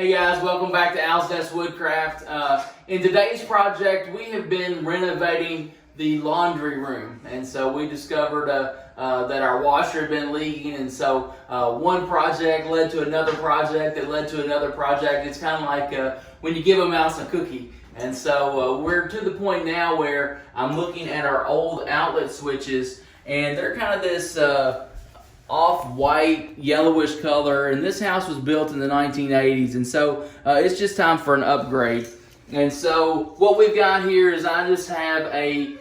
Hey guys, welcome back to Al's Nest Woodcraft. In today's project, we have been renovating the laundry room, and so we discovered that our washer had been leaking, and so one project led to another project that led to another project. It's kind of like when you give a mouse a cookie. And so we're to the point now where I'm looking at our old outlet switches, and they're kind of this off-white, yellowish color, and this house was built in the 1980s, and so it's just time for an upgrade. And so what we've got here is I just have a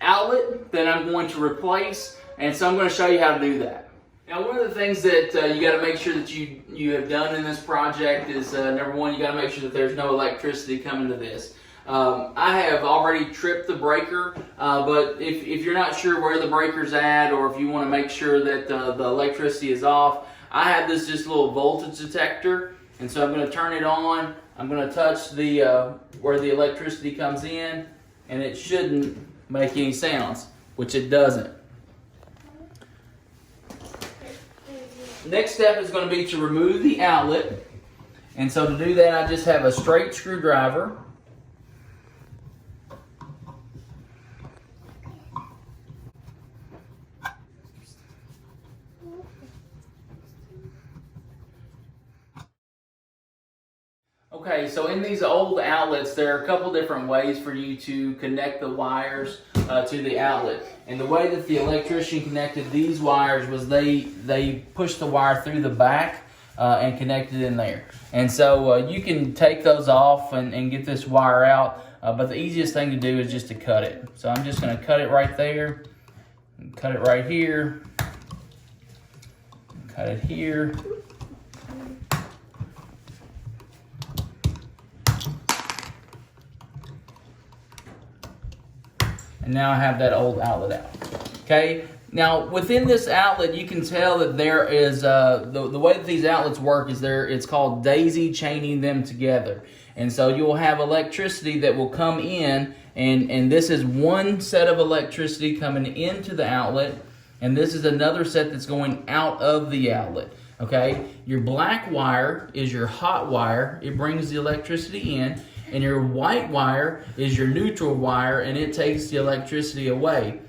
outlet that I'm going to replace, and so I'm going to show you how to do that. Now, one of the things that you got to make sure that you have done in this project is, number one, you got to make sure that there's no electricity coming to this. I have already tripped the breaker, but if you're not sure where the breaker's at, or if you want to make sure that the electricity is off, I have this just little voltage detector, and so I'm going to turn it on. I'm going to touch the where the electricity comes in, and it shouldn't make any sounds, which it doesn't. Next step is going to be to remove the outlet, and so to do that, I just have a straight screwdriver. Okay, so in these old outlets, there are a couple different ways for you to connect the wires to the outlet. And the way that the electrician connected these wires was they pushed the wire through the back and connected in there. And so you can take those off and get this wire out, but the easiest thing to do is just to cut it. So I'm just going to cut it right there, cut it right here, cut it here. And now I have that old outlet out. Okay. Now within this outlet, you can tell that there is the way that these outlets work is it's called daisy chaining them together. And so you'll have electricity that will come in, and this is one set of electricity coming into the outlet, and this is another set that's going out of the outlet. Okay. Your black wire is your hot wire. It brings the electricity in. And your white wire is your neutral wire, and it takes the electricity away.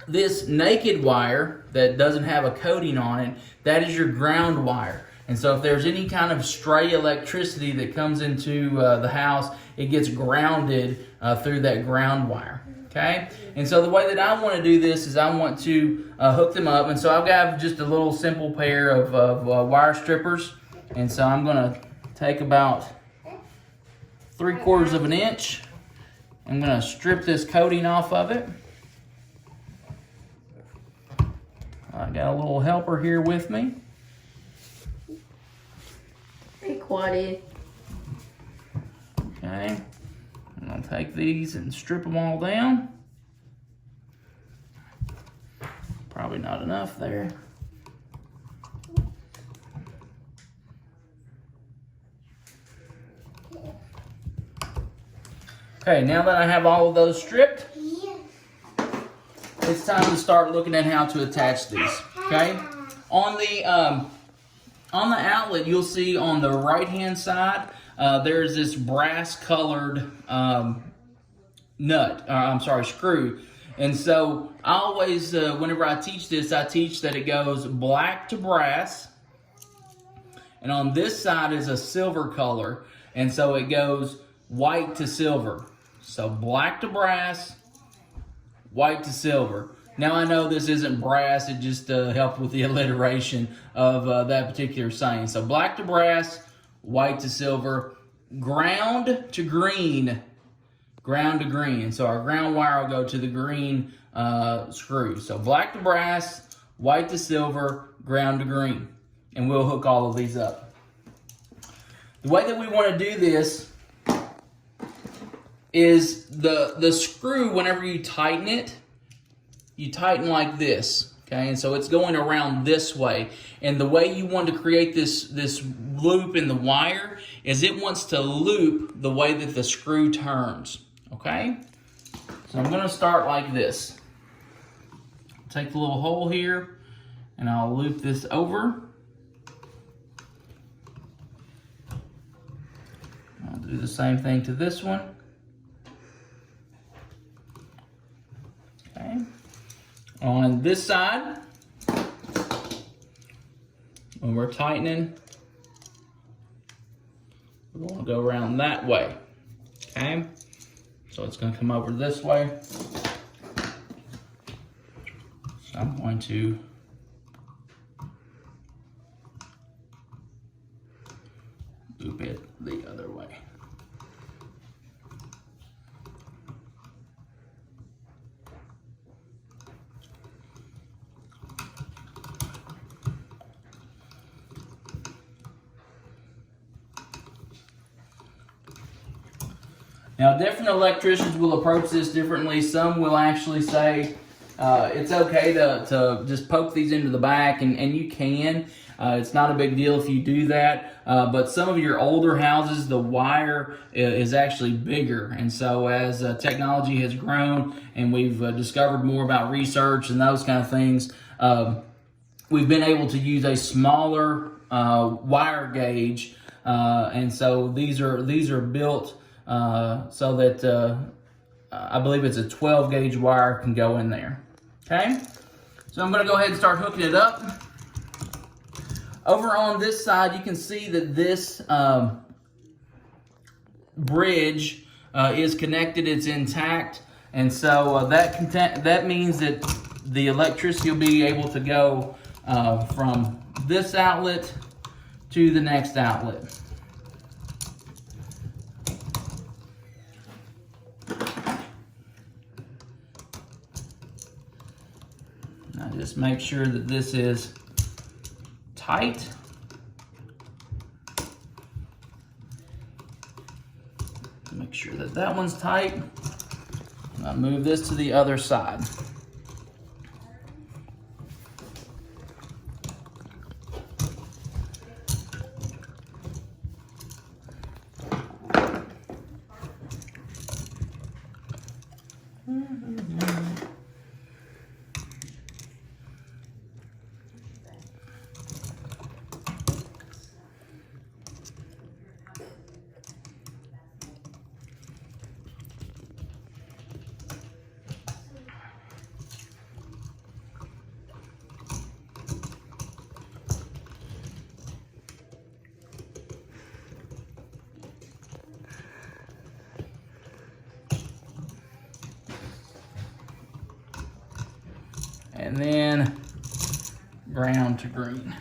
This naked wire that doesn't have a coating on it, that is your ground wire. And so if there's any kind of stray electricity that comes into the house, it gets grounded through that ground wire. Okay? And so the way that I want to do this is I want to hook them up. And so I've got just a little simple pair of wire strippers. And so I'm going to take about 3/4 of an inch. I'm going to strip this coating off of it. I got a little helper here with me. Hey, Quaddy. Okay. I'm going to take these and strip them all down. Probably not enough there. Okay, now that I have all of those stripped, it's time to start looking at how to attach these. Okay, on the outlet, you'll see on the right-hand side there's this brass-colored screw. And so I always, whenever I teach this, I teach that it goes black to brass, and on this side is a silver color, and so it goes white to silver. So black to brass, white to silver. Now I know this isn't brass, it just helped with the alliteration of that particular saying. So black to brass, white to silver, ground to green, ground to green. And so our ground wire will go to the green screw. So black to brass, white to silver, ground to green. And we'll hook all of these up. The way that we want to do this is the screw, whenever you tighten it, you tighten like this, okay? And so it's going around this way. And the way you want to create this loop in the wire is it wants to loop the way that the screw turns, okay? So I'm going to start like this. Take the little hole here, and I'll loop this over. Do the same thing to this one. Okay. On this side, when we're tightening, we're going to go around that way. Okay. So it's going to come over this way. So I'm going to loop it the other way. Now, different electricians will approach this differently. Some will actually say it's okay to just poke these into the back, and you can. It's not a big deal if you do that. But some of your older houses, the wire is actually bigger. And so as technology has grown and we've discovered more about research and those kind of things, we've been able to use a smaller wire gauge. And so these are built so that I believe it's a 12 gauge wire can go in there. Okay, so I'm going to go ahead and start hooking it up. Over on this side, you can see that this bridge is connected, it's intact, and so that means that the electricity will be able to go from this outlet to the next outlet. Now just make sure that this is tight. Make sure that that one's tight. I'll move this to the other side. And then brown to green.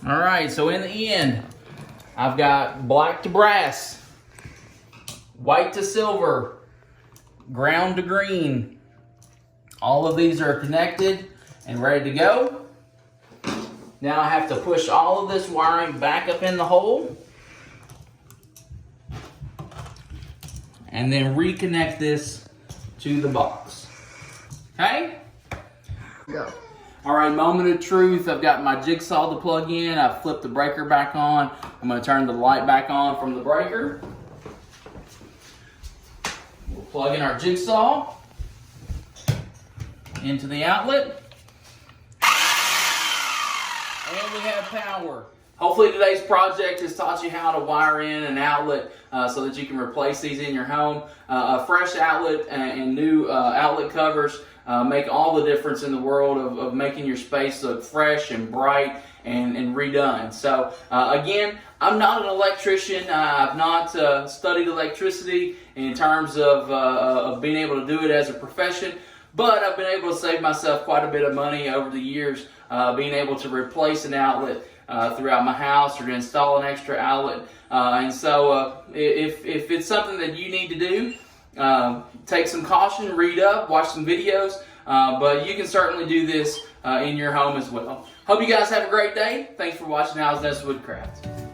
All right, so in the end, I've got black to brass, white to silver, ground to green. All of these are connected and ready to go. Now I have to push all of this wiring back up in the hole and then reconnect this to the box. Okay? Go. All right, moment of truth. I've got my jigsaw to plug in. I've flipped the breaker back on. I'm going to turn the light back on from the breaker. We'll plug in our jigsaw into the outlet, and we have power. Hopefully today's project has taught you how to wire in an outlet so that you can replace these in your home. A fresh outlet and new outlet covers make all the difference in the world of making your space look fresh and bright and redone. So again, I'm not an electrician. I've not studied electricity in terms of being able to do it as a profession. But I've been able to save myself quite a bit of money over the years, being able to replace an outlet throughout my house or to install an extra outlet. And so if it's something that you need to do, take some caution, read up, watch some videos, but you can certainly do this in your home as well. Hope you guys have a great day. Thanks for watching Owl's Nest Woodcraft.